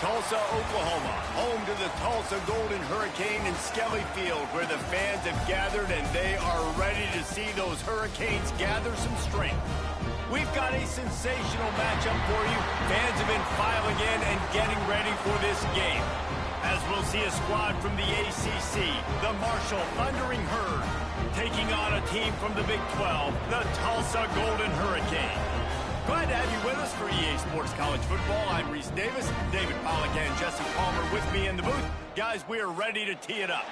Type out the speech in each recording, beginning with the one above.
Tulsa, Oklahoma, home to the Tulsa Golden Hurricane in Skelly Field, where the fans have gathered and they are ready to see those Hurricanes gather some strength. We've got a sensational matchup for you. Fans have been filing in and getting ready for this game, as we'll see a squad from the ACC, the Marshall Thundering Herd, taking on a team from the Big 12, the Tulsa Golden Hurricane. Glad to have you with us for EA Sports College Football. I'm Reese Davis, David Pollack and Jesse Palmer with me in the booth. Guys, we are ready to tee it up.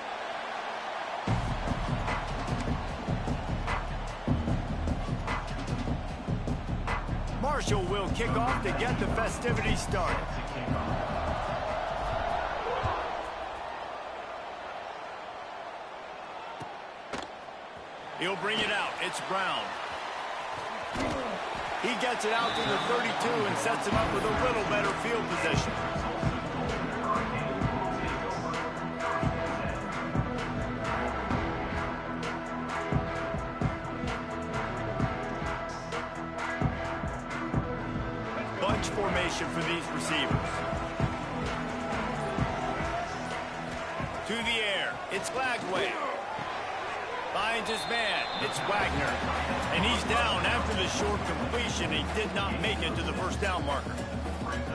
Marshall will kick off to get the festivities started. He'll bring it out. It's Brown. He gets it out to the 32 and sets him up with a little better field position. Bunch formation for these receivers. To the air. It's Glagway. Finds his man. It's Wagner. And he's down after the short completion. He did not make it to the first down marker.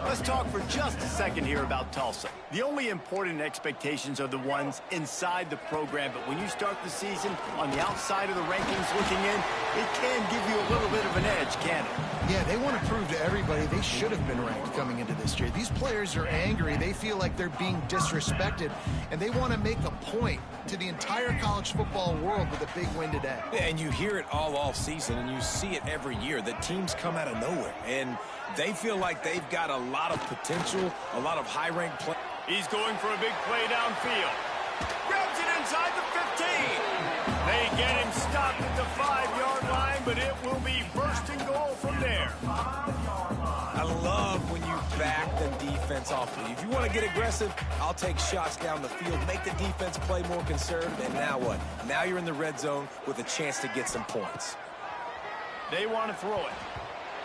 Let's talk for just a second here about Tulsa. The only important expectations are the ones inside the program, but when you start the season on the outside of the rankings looking in, it can give you a little bit of an edge, can't it? Yeah, they want to prove to everybody they should have been ranked coming into this year. These players are angry. They feel like they're being disrespected, and they want to make a point to the entire college football world with a big win today. Yeah, and you hear it all season, and you see it every year. The teams come out of nowhere, and they feel like they've got a lot of potential, a lot of high-ranked play. He's going for a big play downfield. Grabs it inside the 15. They get him stopped at the 5-yard line, but it will be first and goal from there. I love when you back the defense off of you. If you want to get aggressive, I'll take shots down the field, make the defense play more conservative, and now what? Now you're in the red zone with a chance to get some points. They want to throw it.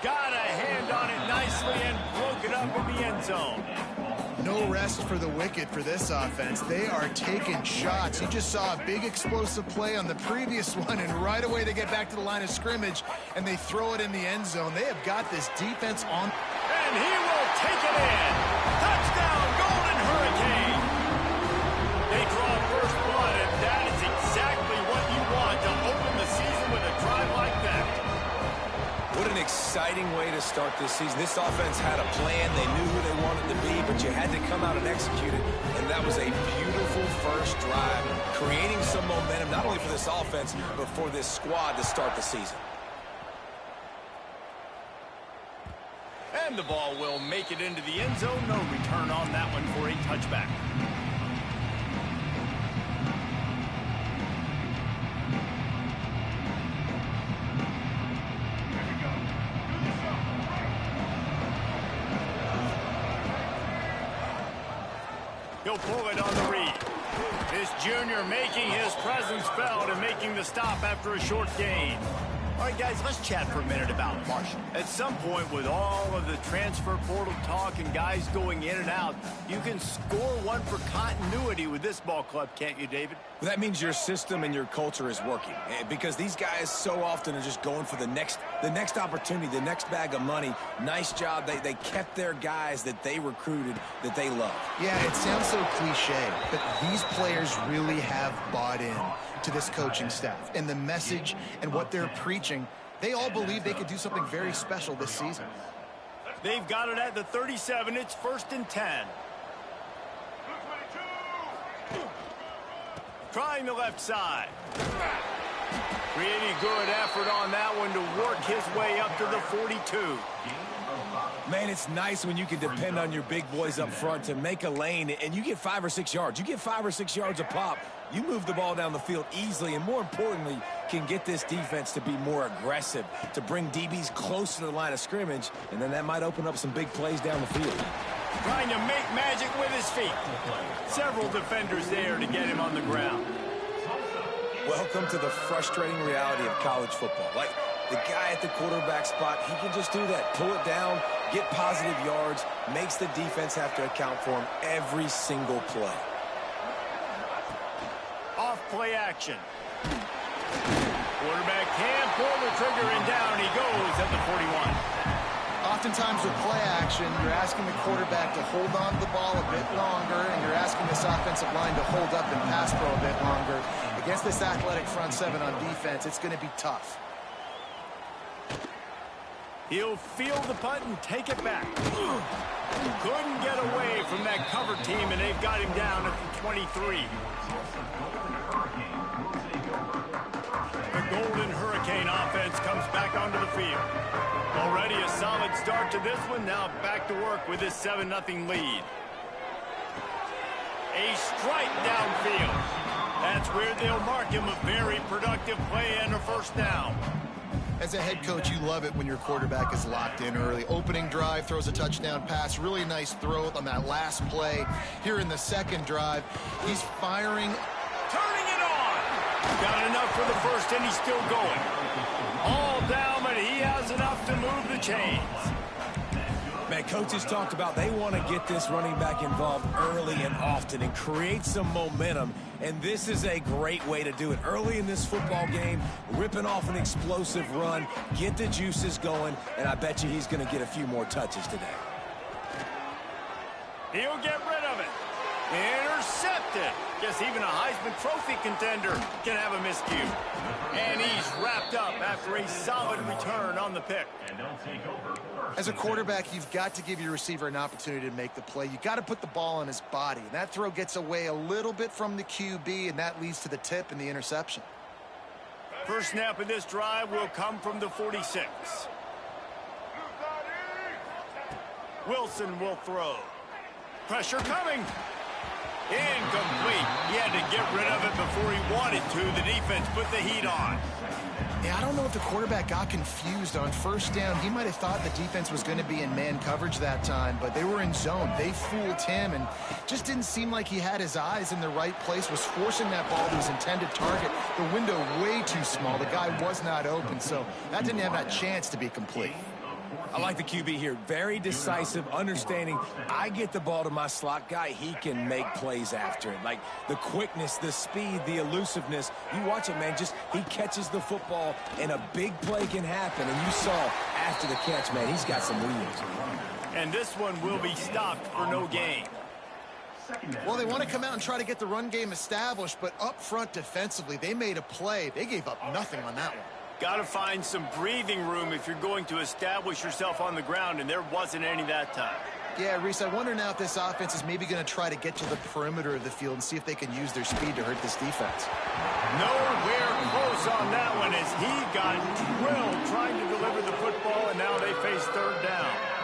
Got a hand on it nicely and broke it up in the end zone. No rest for the wicked for this offense. They are taking shots. You just saw a big explosive play on the previous one, and right away they get back to the line of scrimmage, and they throw it in the end zone. They have got this defense on. And he will take it in. Touchdown, Golden Hurricane. They draw first blood, and that is exactly what you want to open the season with a drive like that. What an exciting way to start this season. This offense had a plan. They knew who they wanted to be, but you had to come out and execute it. And that was a beautiful first drive, creating some momentum, not only for this offense, but for this squad to start the season. And the ball will make it into the end zone. No return on that one for a touchback. He'll pull it on the read. This junior making his presence felt and making the stop after a short gain. All right, guys, let's chat for a minute about Marshall. At some point, with all of the transfer portal talk and guys going in and out, you can score one for continuity with this ball club, can't you, David? Well, that means your system and your culture is working, because these guys so often are just going for the next opportunity, the next bag of money. Nice job. They kept their guys that they recruited, that they love. Yeah, it sounds so cliche, but these players really have bought in to this coaching staff and the message and what they're preaching. They all believe they could do something very special this season. They've got it at the 37. It's 1st and 10. Trying the left side. Creating good effort on that one to work his way up to the 42. Man, it's nice when you can depend on your big boys up front to make a lane, and you get 5 or 6 yards. You get 5 or 6 yards a pop. You move the ball down the field easily, and more importantly, can get this defense to be more aggressive, to bring DBs close to the line of scrimmage, and then that might open up some big plays down the field. Trying to make magic with his feet. Several defenders there to get him on the ground. Welcome to the frustrating reality of college football. Like, the guy at the quarterback spot, he can just do that. Pull it down, get positive yards, makes the defense have to account for him every single play. Off play action. Quarterback can pull the trigger, and down he goes at the 41. Oftentimes with play action, you're asking the quarterback to hold on to the ball a bit longer, and you're asking this offensive line to hold up and pass pro a bit longer. Against this athletic front seven on defense, it's going to be tough. He'll field the punt and take it back. Couldn't get away from that cover team, and they've got him down at the 23. The Golden Hurricane offense comes back onto the field. Already a solid start to this one. Now back to work with this 7-0 lead. A strike downfield. That's where they'll mark him a very productive play and a first down. As a head coach, you love it when your quarterback is locked in early. Opening drive, throws a touchdown pass. Really nice throw on that last play. Here in the second drive, he's firing. Turning it on. Got enough for the first, and he's still going. All down, but he has enough to move the chains. Man, coaches talked about they want to get this running back involved early and often and create some momentum, and this is a great way to do it. Early in this football game, ripping off an explosive run, get the juices going, and I bet you he's going to get a few more touches today. He'll get rid of it. Intercepted. Guess even a Heisman Trophy contender can have a miscue. And he's wrapped up after a solid return on the pick. As a quarterback, you've got to give your receiver an opportunity to make the play. You've got to put the ball on his body. And that throw gets away a little bit from the QB, and that leads to the tip and the interception. First snap of this drive will come from the 46. Wilson will throw. Pressure coming. Incomplete. He had to get rid of it before he wanted to. The defense put the heat on. Yeah, I don't know if the quarterback got confused on first down. He might have thought the defense was going to be in man coverage that time, but they were in zone. They fooled him and just didn't seem like he had his eyes in the right place, was forcing that ball to his intended target. The window way too small. The guy was not open, so that didn't have that chance to be complete. I like the QB here. Very decisive, understanding I get the ball to my slot guy, he can make plays after it. Like the quickness, the speed, the elusiveness. You watch it, man, just he catches the football and a big play can happen. And you saw after the catch, man, he's got some wheels. And this one will be stopped for no gain. Well, they want to come out and try to get the run game established, but up front defensively, they made a play. They gave up nothing on that one. Got to find some breathing room if you're going to establish yourself on the ground, and there wasn't any that time. Yeah, Reese, I wonder now if this offense is maybe going to try to get to the perimeter of the field and see if they can use their speed to hurt this defense. Nowhere close on that one as he got drilled trying to deliver the football, and now they face third down.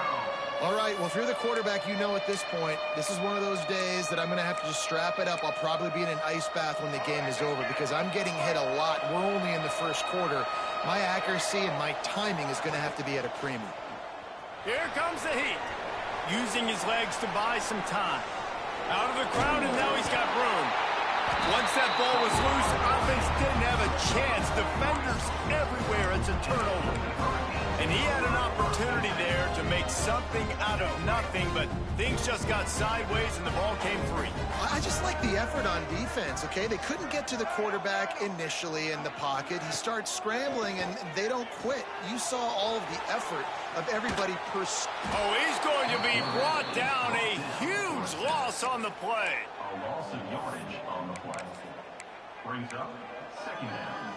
All right, well, if you're the quarterback, you know at this point, this is one of those days that I'm going to have to just strap it up. I'll probably be in an ice bath when the game is over because I'm getting hit a lot. We're only in the first quarter. My accuracy and my timing is going to have to be at a premium. Here comes the heat. Using his legs to buy some time. Out of the crowd, and now he's got room. Once that ball was loose, offense didn't have a chance. Defenders everywhere. It's a turnover. And he had an opportunity there to make something out of nothing, but things just got sideways and the ball came free. I just like the effort on defense, okay? They couldn't get to the quarterback initially in the pocket. He starts scrambling, and they don't quit. You saw all of the effort of everybody Oh, he's going to be brought down. A huge loss on the play. A loss of yardage on the play. Brings up second down.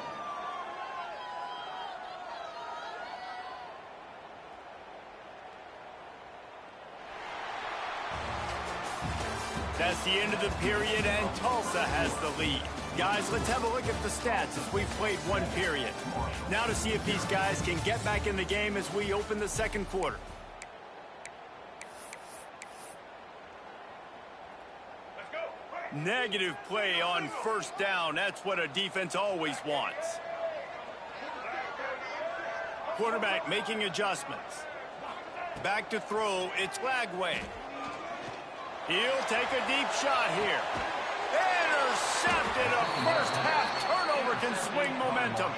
That's the end of the period, and Tulsa has the lead. Guys, let's have a look at the stats as we've played one period. Now to see if these guys can get back in the game as we open the second quarter. Negative play on first down. That's what a defense always wants. Quarterback making adjustments. Back to throw. It's Lagway. He'll take a deep shot here. Intercepted. A first half turnover can swing momentum.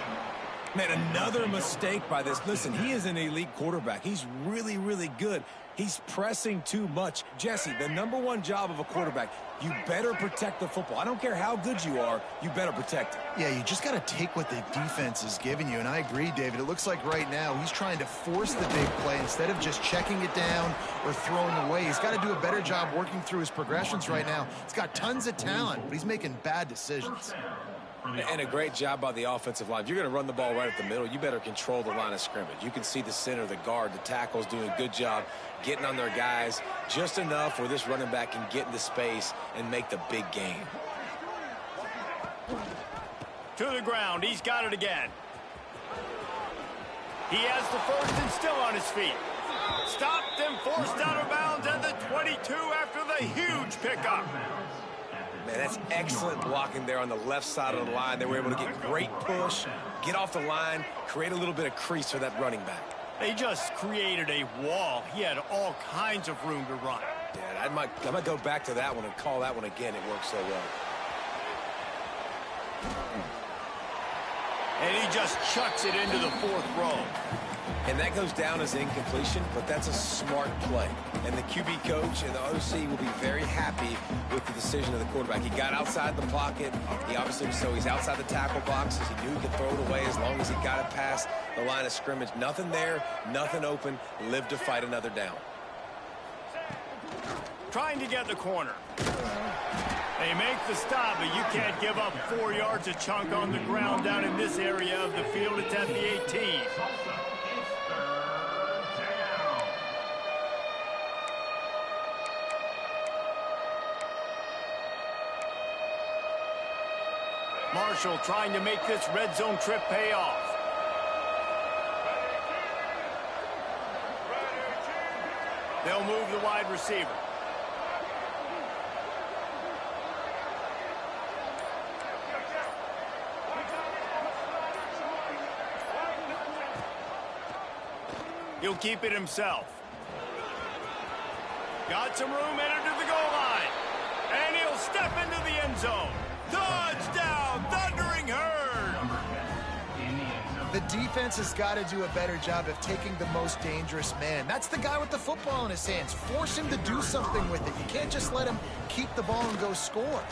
Man, another mistake by this. Listen, he is an elite quarterback. He's really, really good. He's pressing too much. Jesse, the #1 job of a quarterback, you better protect the football. I don't care how good you are, you better protect it. Yeah, you just got to take what the defense is giving you, and I agree, David. It looks like right now he's trying to force the big play instead of just checking it down or throwing away. He's got to do a better job working through his progressions right now. He's got tons of talent, but he's making bad decisions. And a great job by the offensive line. If you're going to run the ball right at the middle, you better control the line of scrimmage. You can see the center, the guard, the tackles doing a good job getting on their guys just enough where this running back can get into space and make the big game. To the ground. He's got it again. He has the first and still on his feet. Stopped and forced out of bounds at the 22 after the huge pickup. Man, that's excellent blocking there on the left side of the line. They were able to get great push, get off the line, create a little bit of crease for that running back. They just created a wall. He had all kinds of room to run. Yeah, I might go back to that one and call that one again. It worked so well. And he just chucks it into the 4th row. And that goes down as incompletion, but that's a smart play. And the QB coach and the OC will be very happy with the decision of the quarterback. He got outside the pocket. He obviously, so he's outside the tackle boxes. He knew he could throw it away as long as he got it past the line of scrimmage. Nothing there, nothing open. Live to fight another down. Trying to get the corner. They make the stop, but you can't give up 4 yards a chunk on the ground down in this area of the field. It's at the 18. Marshall trying to make this red zone trip pay off. They'll move the wide receiver. He'll keep it himself. Got some room, entered to the goal line. And he'll step into the end zone. Touchdown, Thundering Herd! The defense has got to do a better job of taking the most dangerous man. That's the guy with the football in his hands. Force him to do something with it. You can't just let him keep the ball and go score.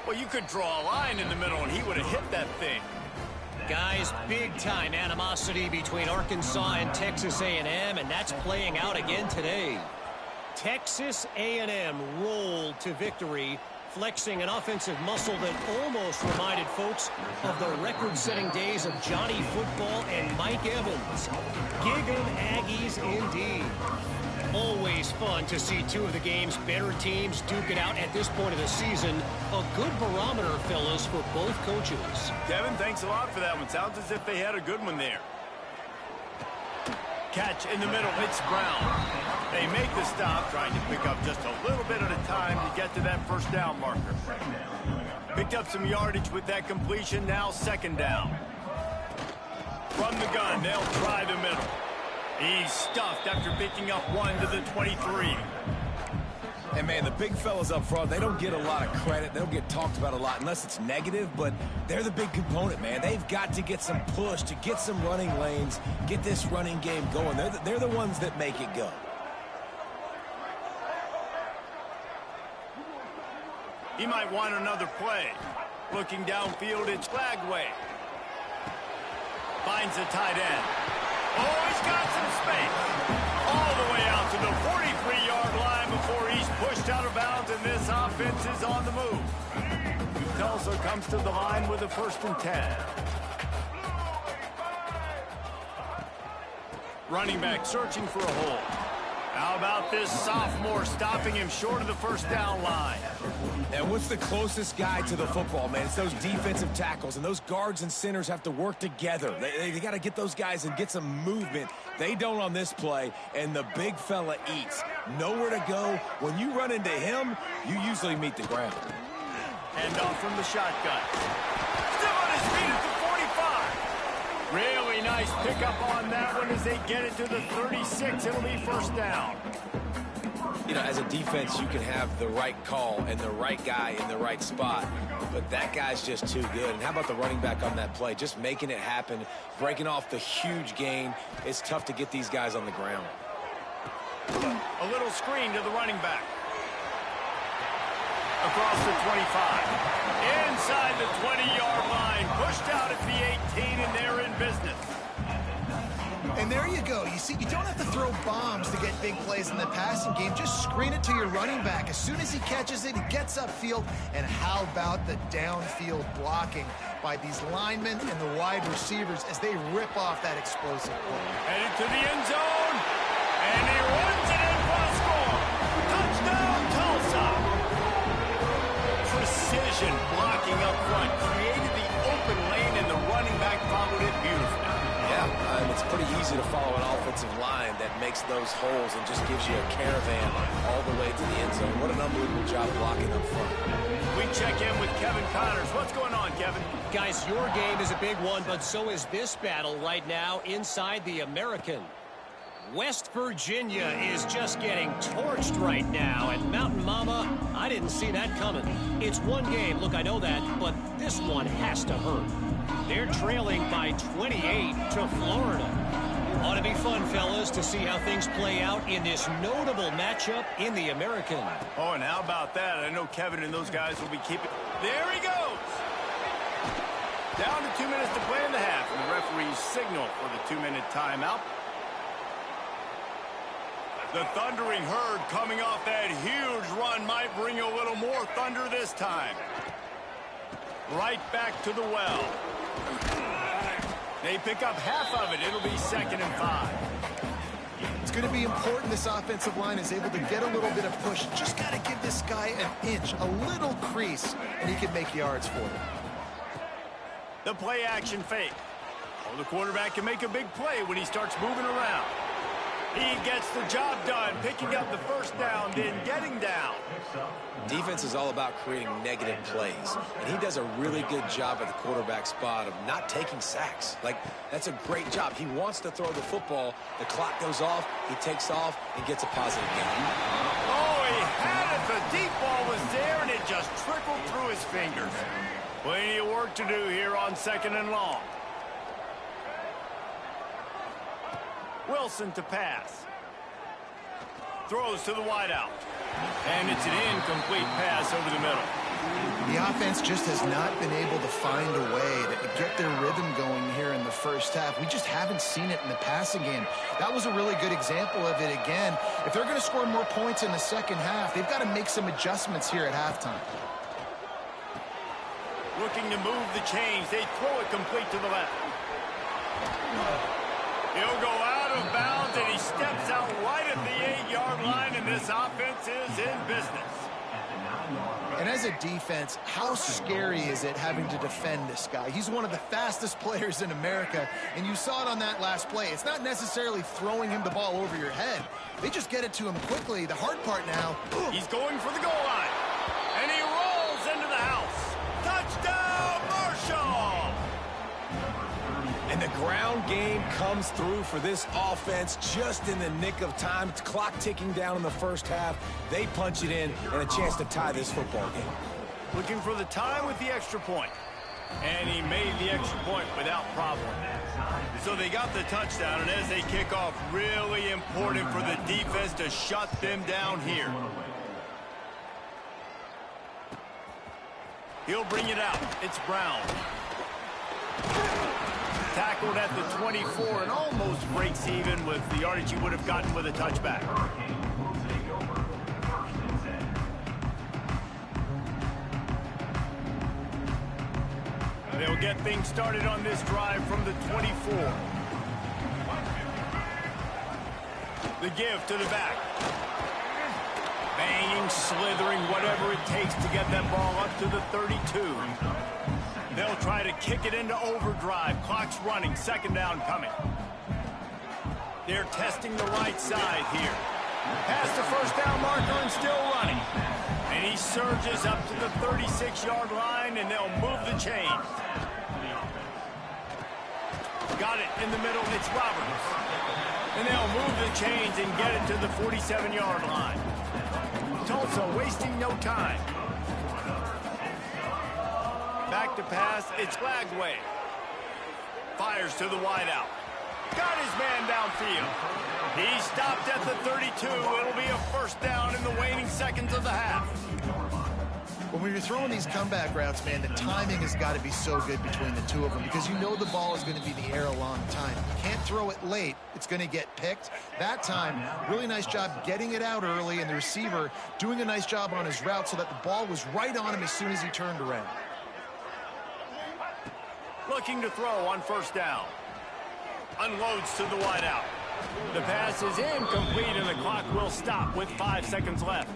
Well, you could draw a line in the middle, and he would have hit that thing. Guys, big-time animosity between Arkansas and Texas A&M, and that's playing out again today. Texas A&M rolled to victory, flexing an offensive muscle that almost reminded folks of the record-setting days of Johnny Football and Mike Evans. Gig 'em Aggies indeed. Always fun to see two of the game's better teams duke it out at this point of the season. A good barometer, fellas, for both coaches. Kevin, thanks a lot for that one. Sounds as if they had a good one there. Catch in the middle, it's Brown. They make the stop, trying to pick up just a little bit at a time to get to that first down marker. Picked up some yardage with that completion, now 2nd down. From the gun, they'll try the middle. He's stuffed after picking up 1 to the 23. And, man, the big fellas up front, they don't get a lot of credit. They don't get talked about a lot unless it's negative, but they're the big component, man. They've got to get some push, to get some running lanes, get this running game going. They're the ones that make it go. He might want another play. Looking downfield, it's Flagway. Finds the tight end. Oh, he's got some space. All the way out to the 43-yard line before he's pushed out of bounds, and this offense is on the move. Tulsa comes to the line with a 1st and 10. Running back searching for a hole. How about this sophomore stopping him short of the 1st down line? And what's the closest guy to the football, man? It's those defensive tackles, and those guards and centers have to work together. They got to get those guys and get some movement. They don't on this play, and the big fella eats. Nowhere to go. When you run into him, you usually meet the ground. Hand off from the shotgun. Still on his feet at the 45. Really nice pickup on that one as they get it to the 36. It'll be 1st down. You know, as a defense, you can have the right call and the right guy in the right spot, but that guy's just too good. And how about the running back on that play? Just making it happen, breaking off the huge gain. It's tough to get these guys on the ground. A little screen to the running back. Across the 25. Inside the 20-yard line. Pushed out at the 18, and they're in business. And there you go. You see, you don't have to throw bombs to get big plays in the passing game. Just screen it to your running back. As soon as he catches it, he gets upfield. And how about the downfield blocking by these linemen and the wide receivers as they rip off that explosive play. Headed to the end zone. And he runs it in for a score. Touchdown, Tulsa. Precision blocking up front. Created the open lane, and the running back followed it beautifully. Yeah, it's pretty easy to follow an offensive line that makes those holes and just gives you a caravan all the way to the end zone. What an unbelievable job blocking up front. We check in with Kevin Connors. What's going on, Kevin? Guys, your game is a big one, but so is this battle right now inside the American. West Virginia is just getting torched right now, and Mountain Mama, I didn't see that coming. It's one game, look, I know that, but this one has to hurt. They're trailing by 28 to Florida. Ought to be fun, fellas, to see how things play out in this notable matchup in the American. Oh, and how about that? I know Kevin and those guys will be keeping... There he goes! Down to 2 minutes to play in the half, and the referees signal for the 2-minute timeout. The thundering herd coming off that huge run might bring a little more thunder this time. Right back to the well. They pick up half of it. It'll be 2nd and 5. It's going to be important this offensive line is able to get a little bit of push. Just got to give this guy an inch, a little crease, and he can make yards for it. The play action fake. Oh, the quarterback can make a big play when he starts moving around. He gets the job done, picking up the first down, then getting down. Defense is all about creating negative plays, and he does a really good job at the quarterback spot of not taking sacks. Like, that's a great job. He wants to throw the football. The clock goes off, he takes off, and gets a positive gain. Oh, he had it. The deep ball was there, and it just trickled through his fingers. Plenty of work to do here on 2nd and long. Wilson to pass. Throws to the wideout. And it's an incomplete pass over the middle. The offense just has not been able to find a way to get their rhythm going here in the first half. We just haven't seen it in the passing game. That was a really good example of it again. If they're going to score more points in the second half, they've got to make some adjustments here at halftime. Looking to move the chains. They throw it complete to the left. He'll go out of bounds, and he steps out right at the 8-yard line, and this offense is in business. And as a defense, how scary is it having to defend this guy? He's one of the fastest players in America, and you saw it on that last play. It's not necessarily throwing him the ball over your head. They just get it to him quickly. The hard part now... He's going for the goal line, and he rolls into the house. Touchdown, Marshall! And the ground game comes through for this offense just in the nick of time. It's clock ticking down in the first half. They punch it in and a chance to tie this football game. Looking for the tie with the extra point. And he made the extra point without problem. So they got the touchdown, and as they kick off, really important for the defense to shut them down here. He'll bring it out. It's Brown. Tackled at the 24 and almost breaks even with the yardage he would have gotten with a touchback. They'll get things started on this drive from the 24. The give to the back. Banging, slithering, whatever it takes to get that ball up to the 32. They'll try to kick it into overdrive. Clock's running. 2nd down coming. They're testing the right side here. Past the first down marker and still running. And he surges up to the 36-yard line, and they'll move the chains. Got it in the middle. It's Roberts. And they'll move the chains and get it to the 47-yard line. Tulsa wasting no time. Back to pass, it's Lagway. Fires to the wideout. Got his man downfield. He stopped at the 32. It'll be a first down in the waning seconds of the half. When you're throwing these comeback routes, man, the timing has got to be so good between the two of them because you know the ball is going to be in the air a long time. You can't throw it late. It's going to get picked. That time, really nice job getting it out early, and the receiver doing a nice job on his route so that the ball was right on him as soon as he turned around. Looking to throw on first down. Unloads to the wideout. The pass is incomplete, and the clock will stop with 5 seconds left.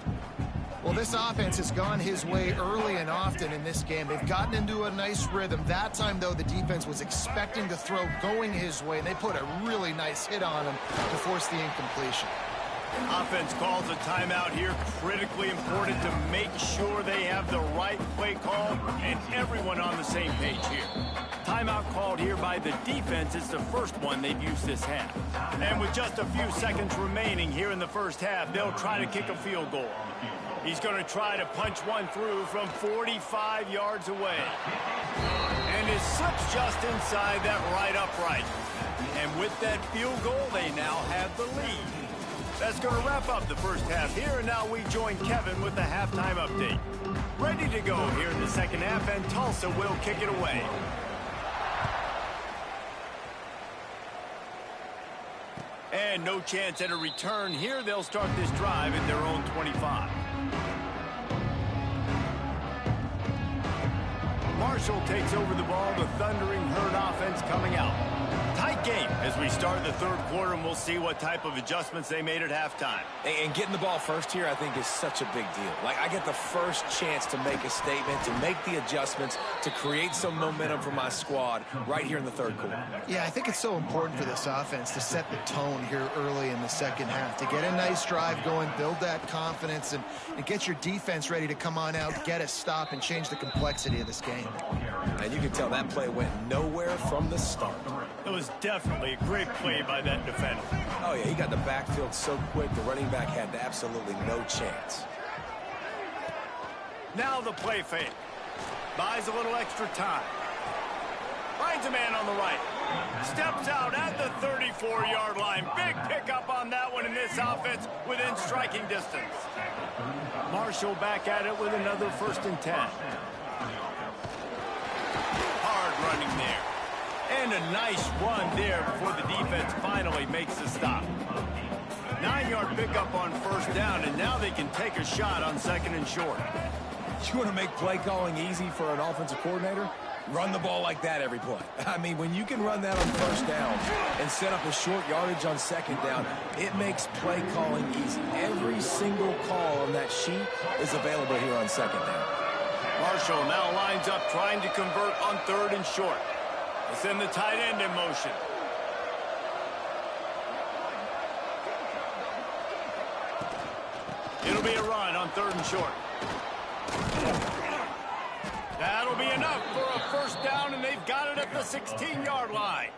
Well, this offense has gone his way early and often in this game. They've gotten into a nice rhythm. That time, though, the defense was expecting the throw going his way, and they put a really nice hit on him to force the incompletion. Offense calls a timeout here. Critically important to make sure they have the right play call and everyone on the same page here. Timeout called here by the defense. It's the first one they've used this half. And with just a few seconds remaining here in the first half, they'll try to kick a field goal. He's going to try to punch one through from 45 yards away. And it slips just inside that right upright. And with that field goal, they now have the lead. That's going to wrap up the first half here, and now we join Kevin with the halftime update. Ready to go here in the second half, and Tulsa will kick it away. And no chance at a return here. They'll start this drive at their own 25. Marshall takes over the ball. The Thundering Herd offense coming out. Tight game as we start the third quarter, and we'll see what type of adjustments they made at halftime. And getting the ball first here, I think, is such a big deal. Like, I get the first chance to make a statement, to make the adjustments, to create some momentum for my squad right here in the third quarter. Yeah, I think it's so important for this offense to set the tone here early in the second half, to get a nice drive going, build that confidence, and get your defense ready to come on out, get a stop, and change the complexity of this game. And you can tell that play went nowhere from the start. It was definitely a great play by that defender. Oh, yeah, he got the backfield so quick, the running back had absolutely no chance. Now the play fake. Buys a little extra time. Finds a man on the right. Steps out at the 34-yard line. Big pickup on that one in this offense within striking distance. Marshall back at it with another 1st and 10. Hard running there. And a nice run there before the defense finally makes the stop. 9-yard pickup on first down, and now they can take a shot on 2nd and short. You want to make play calling easy for an offensive coordinator? Run the ball like that every play. I mean, when you can run that on first down and set up a short yardage on 2nd down, it makes play calling easy. Every single call on that sheet is available here on 2nd down. Marshall now lines up trying to convert on 3rd and short. They send the tight end in motion. It'll be a run on 3rd and short. That'll be enough for a first down, and they've got it at the 16-yard line.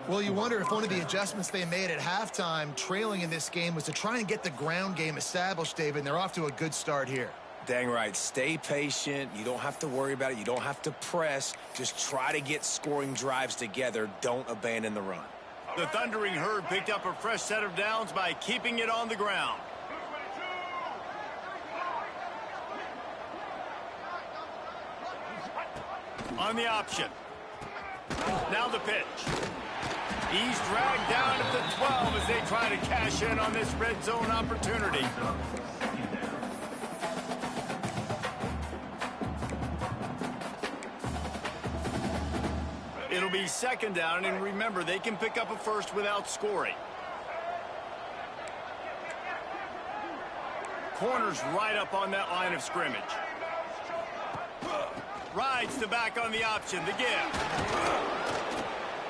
Well, you wonder if one of the adjustments they made at halftime, trailing in this game, was to try and get the ground game established, David, and they're off to a good start here. Dang right. Stay patient. You don't have to worry about it. You don't have to press. Just try to get scoring drives together. Don't abandon the run. The Thundering Herd picked up a fresh set of downs by keeping it on the ground. On the option. Now the pitch. He's dragged down at the 12 as they try to cash in on this red zone opportunity. It'll be 2nd down, and remember, they can pick up a first without scoring. Corners right up on that line of scrimmage. Rides the back on the option, the give.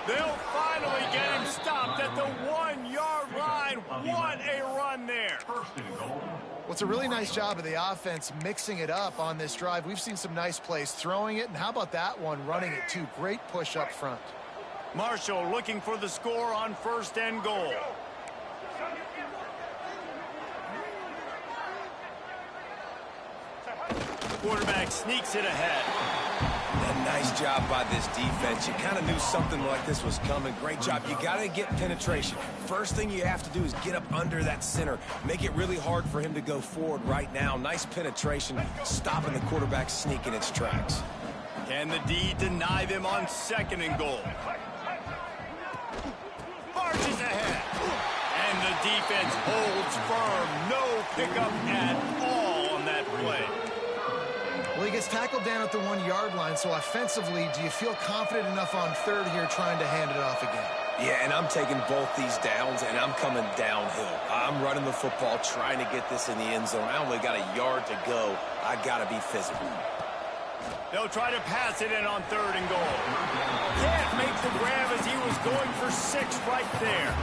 They'll finally get him stopped at the 1-yard line. What a run there. Well, it's a really nice job of the offense mixing it up on this drive. We've seen some nice plays throwing it, and how about that one running it too? Great push up front. Marshall looking for the score on 1st and goal. quarterback sneaks it ahead. And nice job by this defense. You kind of knew something like this was coming. Great job. You got to get penetration. First thing you have to do is get up under that center. Make it really hard for him to go forward right now. Nice penetration, stopping the quarterback sneak in its tracks. Can the D deny them on 2nd and goal? Marches ahead. And the defense holds firm. No pickup at all on that play. Well, he gets tackled down at the 1-yard line, so offensively, do you feel confident enough on 3rd here trying to hand it off again? Yeah, and I'm taking both these downs, and I'm coming downhill. I'm running the football, trying to get this in the end zone. I only got a yard to go. I got to be physical. They'll try to pass it in on 3rd and goal. Can't make the grab as he was going for 6 right there.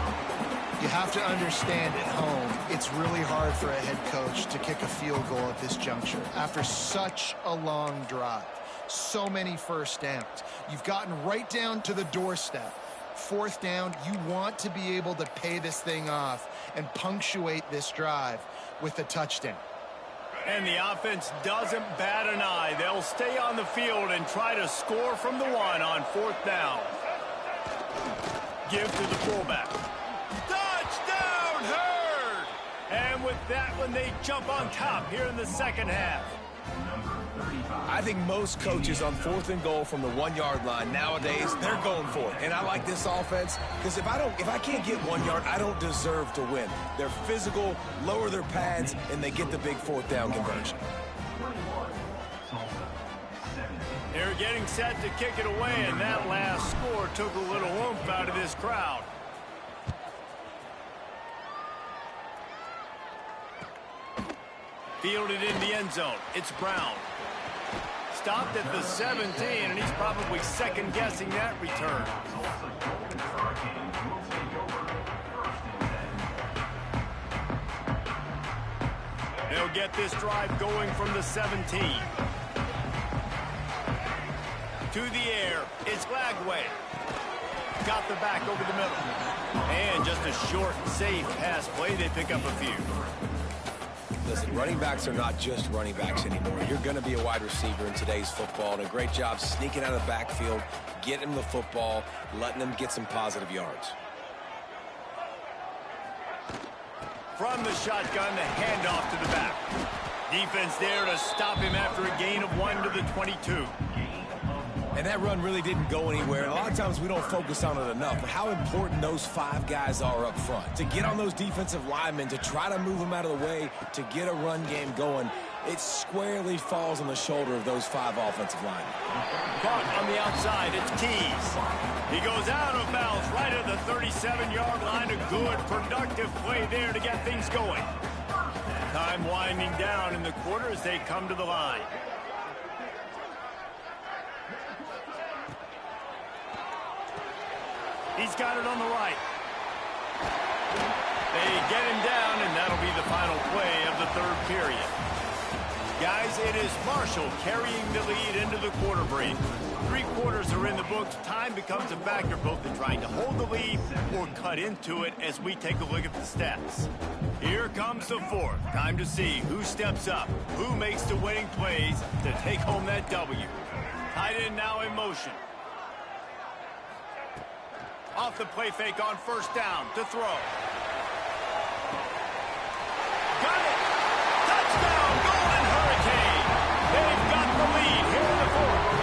You have to understand at home, it's really hard for a head coach to kick a field goal at this juncture after such a long drive. So many first downs. You've gotten right down to the doorstep. 4th down, you want to be able to pay this thing off and punctuate this drive with a touchdown. And the offense doesn't bat an eye. They'll stay on the field and try to score from the 1 on 4th down. Give to the fullback. Touchdown, Hurd! And with that one, they jump on top here in the 2nd half. I think most coaches on 4th and goal from the 1-yard line nowadays, they're going for it. And I like this offense because if I can't get 1 yard, I don't deserve to win. They're physical, lower their pads, and they get the big 4th down conversion. They're getting set to kick it away, and that last score took a little oomph out of this crowd. Fielded in the end zone. It's Brown. Stopped at the 17, and he's probably second-guessing that return. They'll get this drive going from the 17. To the air, it's Lagway. Got the back over the middle. And just a short, safe pass play. They pick up a few. Listen, running backs are not just running backs anymore. You're going to be a wide receiver in today's football, and a great job sneaking out of the backfield, getting them the football, letting them get some positive yards. From the shotgun, the handoff to the back. Defense there to stop him after a gain of 1 to the 22. And that run really didn't go anywhere. A lot of times we don't focus on it enough, but how important those 5 guys are up front. To get on those defensive linemen, to try to move them out of the way, to get a run game going, it squarely falls on the shoulder of those 5 offensive linemen. Caught on the outside, it's Keys. He goes out of bounds right at the 37-yard line. A good, productive play there to get things going. Time winding down in the quarter as they come to the line. He's got it on the right. They get him down, and that'll be the final play of the 3rd period. Guys, it is Marshall carrying the lead into the quarter break. 3 quarters are in the books. Time becomes a factor both in trying to hold the lead or cut into it as we take a look at the stats. Here comes the 4th. Time to see who steps up, who makes the winning plays to take home that W. Tight end now in motion. Off the play fake on 1st down to throw. Got it! Touchdown, Golden Hurricane! They've got the lead here in the 4th.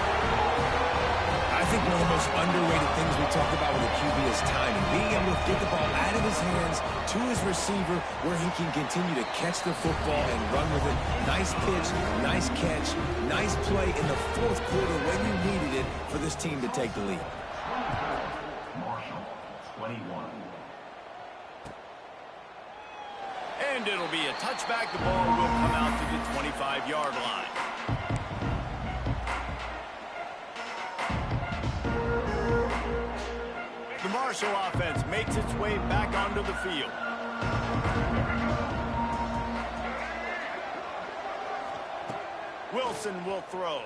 I think one of the most underrated things we talk about with a QB is timing. Being able to get the ball out of his hands to his receiver where he can continue to catch the football and run with it. Nice pitch, nice catch, nice play in the 4th quarter when you needed it for this team to take the lead. 21. And it'll be a touchback. The ball will come out to the 25-yard line. The Marshall offense makes its way back onto the field. Wilson will throw.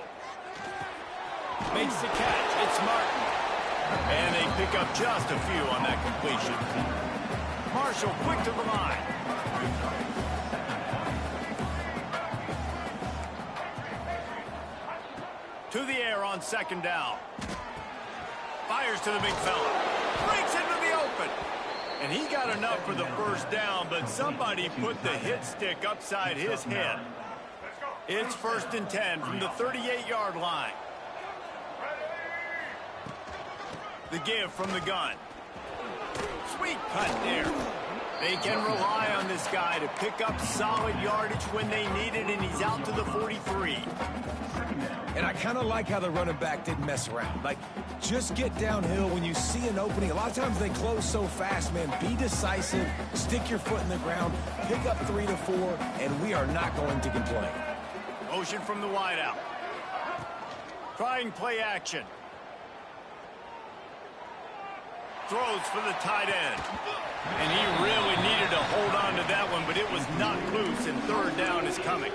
Makes the catch. It's Martin. And they pick up just a few on that completion. Marshall quick to the line. To the air on second down. Fires to the big fella. Breaks into the open. And he got enough for the first down, but somebody put the hit stick upside his head. It's 1st and 10 from the 38-yard line. The give from the gun. Sweet cut there. They can rely on this guy to pick up solid yardage when they need it, and he's out to the 43. And I kind of like how the running back didn't mess around. Like, just get downhill when you see an opening. A lot of times they close so fast, man. Be decisive, stick your foot in the ground, pick up 3 to 4, and we are not going to complain. Motion from the wideout. Trying play action. Throws for the tight end. And he really needed to hold on to that one, but it was not loose, and third down is coming.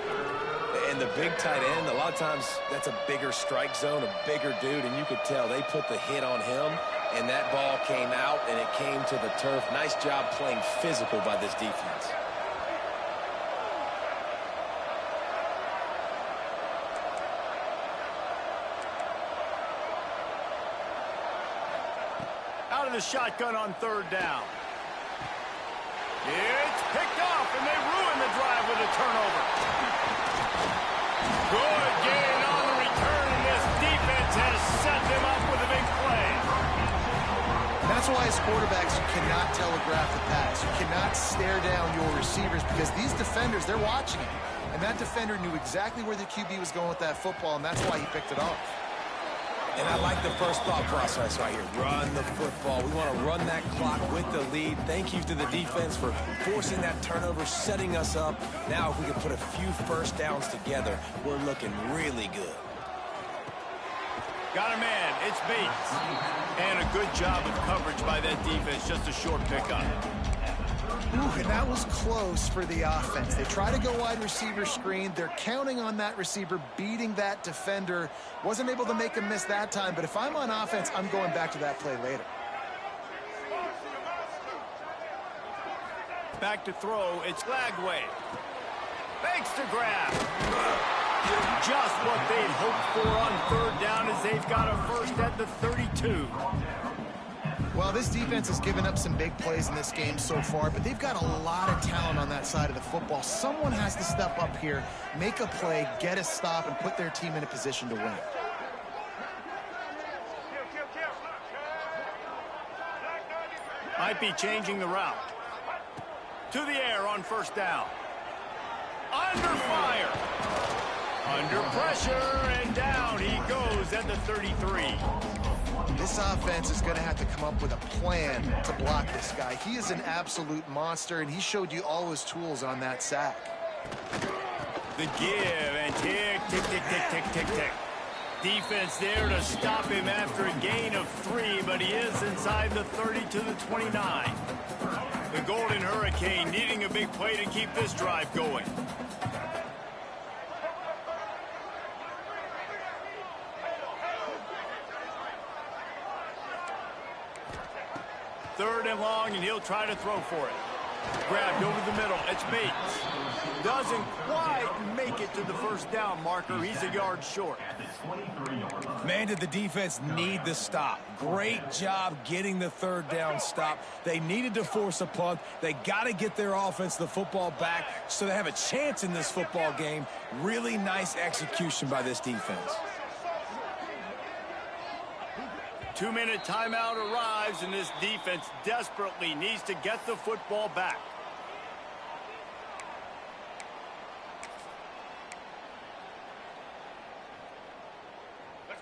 And the big tight end, a lot of times that's a bigger strike zone, a bigger dude, and you could tell they put the hit on him, and that ball came out, and it came to the turf. Nice job playing physical by this defense. Out of the shotgun on third down. It's picked off, and they ruin the drive with a turnover. Good gain on the return, and this defense has set them up with a big play. That's why as quarterbacks, you cannot telegraph the pass. You cannot stare down your receivers because these defenders, they're watching it. And that defender knew exactly where the QB was going with that football, and that's why he picked it off. And I like the first thought process right here. Run the football. We want to run that clock with the lead. Thank you to the defense for forcing that turnover, setting us up. Now, if we can put a few first downs together, we're looking really good. Got a man. It's Bates. And a good job of coverage by that defense. Just a short pickup. Ooh, and that was close for the offense. They try to go wide receiver screen. They're counting on that receiver beating that defender. Wasn't able to make him miss that time, but if I'm on offense, I'm going back to that play later. Back to throw. It's Lagway. Fakes to grab. Just what they'd hoped for on third down as they've got a first at the 32. Well, this defense has given up some big plays in this game so far, but they've got a lot of talent on that side of the football. Someone has to step up here, make a play, get a stop, and put their team in a position to win. Might be changing the route. To the air on first down. Under fire. Under pressure, and down he goes at the 33. This offense is going to have to come up with a plan to block this guy. He is an absolute monster, and he showed you all his tools on that sack. The give, and tick, tick, tick, tick, tick, tick, tick. Defense there to stop him after a gain of 3, but he is inside the 30 to the 29. The Golden Hurricane needing a big play to keep this drive going. Third and long, and he'll try to throw for it. Grabbed over the middle. It's Bates. Doesn't quite make it to the first down marker. He's a yard short. Man, did the defense need the stop. Great job getting the third down stop. They needed to force a punt. They got to get their offense the football back so they have a chance in this football game. Really nice execution by this defense. 2-minute timeout arrives, and this defense desperately needs to get the football back.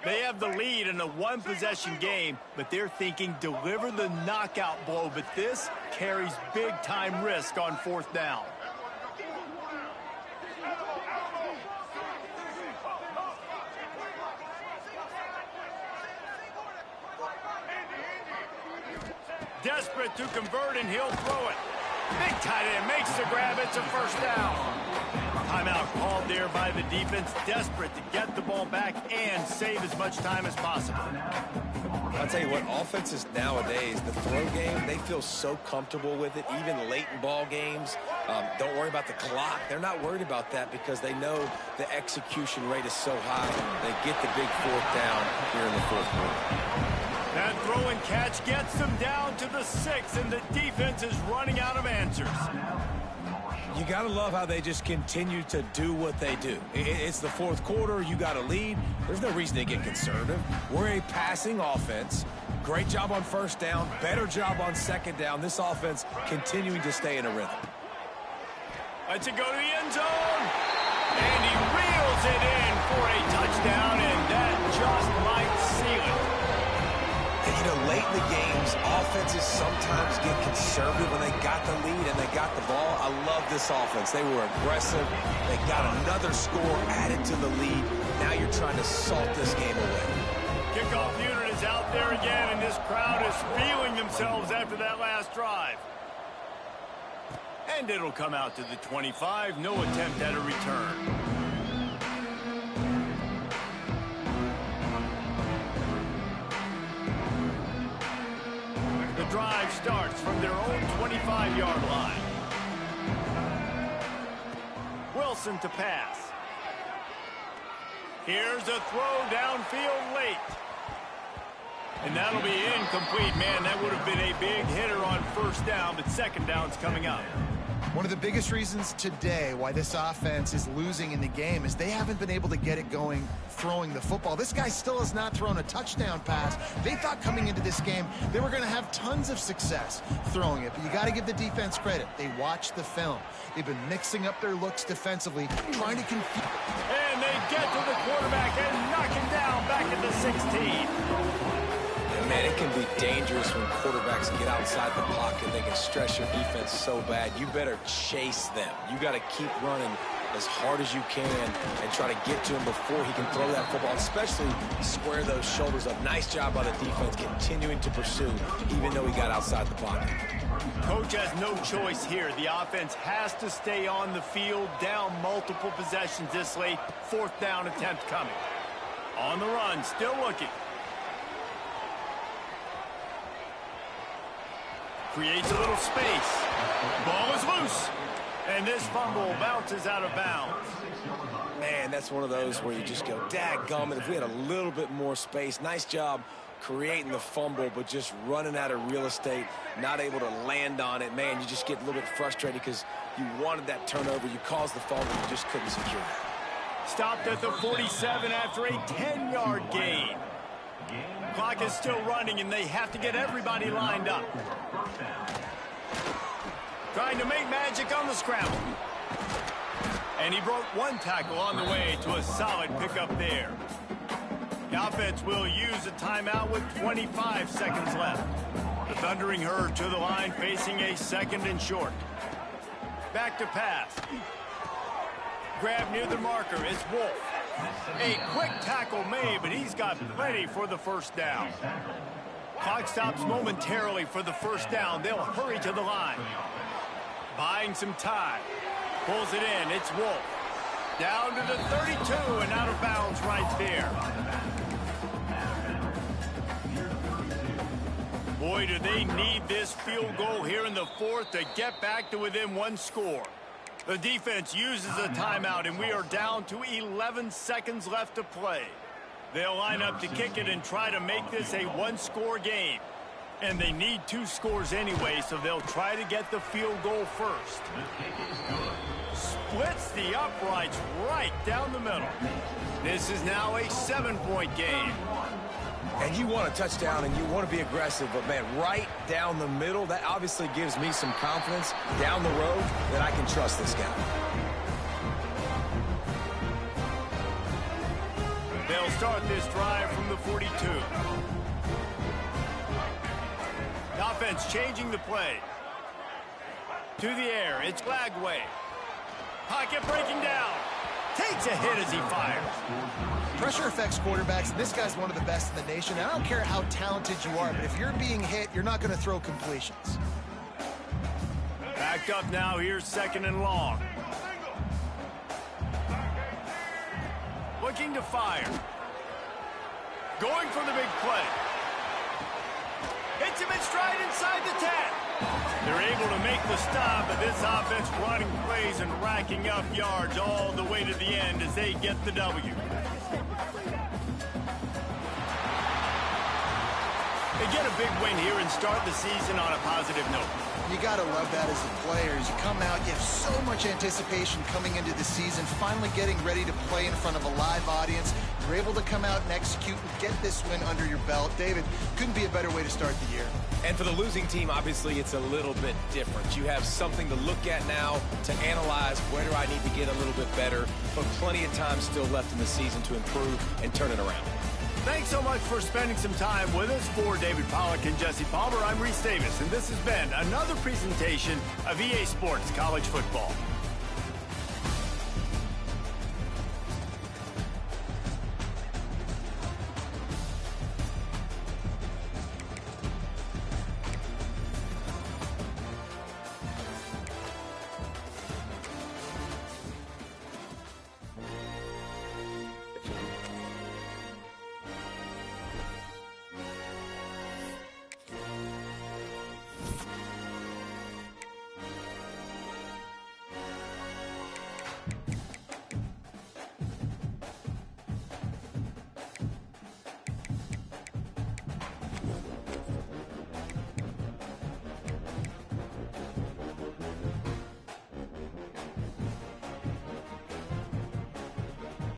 They have the lead in a one-possession game, but they're thinking deliver the knockout blow, but this carries big-time risk on fourth down. Desperate to convert, and he'll throw it. Big tight end makes the grab. It's a first down. Timeout called there by the defense, desperate to get the ball back and save as much time as possible. I'll tell you what, offenses nowadays, the throw game, they feel so comfortable with it, even late in ball games. Don't worry about the clock. They're not worried about that because they know the execution rate is so high. They get the big fourth down here in the fourth quarter. That throw and catch gets them down to the 6, and the defense is running out of answers. You got to love how they just continue to do what they do. It's the fourth quarter. You got a lead. There's no reason to get conservative. We're a passing offense. Great job on first down. Better job on second down. This offense continuing to stay in a rhythm. Let's it go to the end zone. And he reels it in for a touchdown, and that just might seal it. And, you know, late in the games, offenses sometimes get conservative when they got the lead and they got the ball. I love this offense. They were aggressive. They got another score added to the lead. Now you're trying to salt this game away. Kickoff unit is out there again, and this crowd is feeling themselves after that last drive. And it'll come out to the 25. No attempt at a return. The drive starts from their own 25-yard line. Wilson to pass. Here's a throw downfield late. And that'll be incomplete. Man, that would have been a big hitter on first down, but second down's coming up. One of the biggest reasons today why this offense is losing in the game is they haven't been able to get it going throwing the football. This guy still has not thrown a touchdown pass. They thought coming into this game they were going to have tons of success throwing it, but you got to give the defense credit. They watched the film. They've been mixing up their looks defensively, trying to confuse. And they get to the quarterback and knock him down back at the 16. Man, it can be dangerous when quarterbacks get outside the pocket. They can stress your defense so bad. You better chase them. You got to keep running as hard as you can and try to get to him before he can throw that football, especially square those shoulders up. Nice job by the defense continuing to pursue, even though he got outside the pocket. Coach has no choice here. The offense has to stay on the field, down multiple possessions this late. Fourth down attempt coming. On the run, still looking. Creates a little space. Ball is loose. And this fumble bounces out of bounds. Man, that's one of those where you just go, dadgummit, if we had a little bit more space. Nice job creating the fumble, but just running out of real estate, not able to land on it. Man, you just get a little bit frustrated because you wanted that turnover. You caused the fumble, you just couldn't secure it. Stopped at the 47 after a 10-yard gain. Clock is still running, and they have to get everybody lined up. Trying to make magic on the scramble. And he broke one tackle on the way to a solid pickup there. The offense will use a timeout with 25 seconds left. The Thundering Herd to the line, facing a second and short. Back to pass. Grab near the marker. It's Wolf. A quick tackle made, but he's got plenty for the first down. Clock stops momentarily for the first down. They'll hurry to the line. Buying some time. Pulls it in. It's Wolf. Down to the 32 and out of bounds right there. Boy, do they need this field goal here in the fourth to get back to within one score. The defense uses a timeout, and we are down to 11 seconds left to play. They'll line up to kick it and try to make this a one-score game. And they need two scores anyway, so they'll try to get the field goal first. Splits the uprights right down the middle. This is now a 7-point game. And you want a touchdown and you want to be aggressive, but man, right down the middle, that obviously gives me some confidence down the road that I can trust this guy. They'll start this drive from the 42. The offense changing the play. To the air, it's Glagway. Pocket breaking down. Takes a hit as he fires. Pressure affects quarterbacks, and this guy's one of the best in the nation. I don't care how talented you are, but if you're being hit, you're not going to throw completions. Backed up now, here's second and long. looking to fire. Going for the big play. Hits him in stride inside the 10. They're able to make the stop, but this offense running plays and racking up yards all the way to the end as they get the W. They get a big win here and start the season on a positive note. You got to love that as a player. As you come out, you have so much anticipation coming into the season, finally getting ready to play in front of a live audience. You're able to come out and execute and get this win under your belt. David, couldn't be a better way to start the year. And for the losing team, obviously, it's a little bit different. You have something to look at now to analyze where do I need to get a little bit better, but plenty of time still left in the season to improve and turn it around. Thanks so much for spending some time with us. For David Pollack and Jesse Palmer, I'm Reese Davis, and this has been another presentation of EA Sports College Football.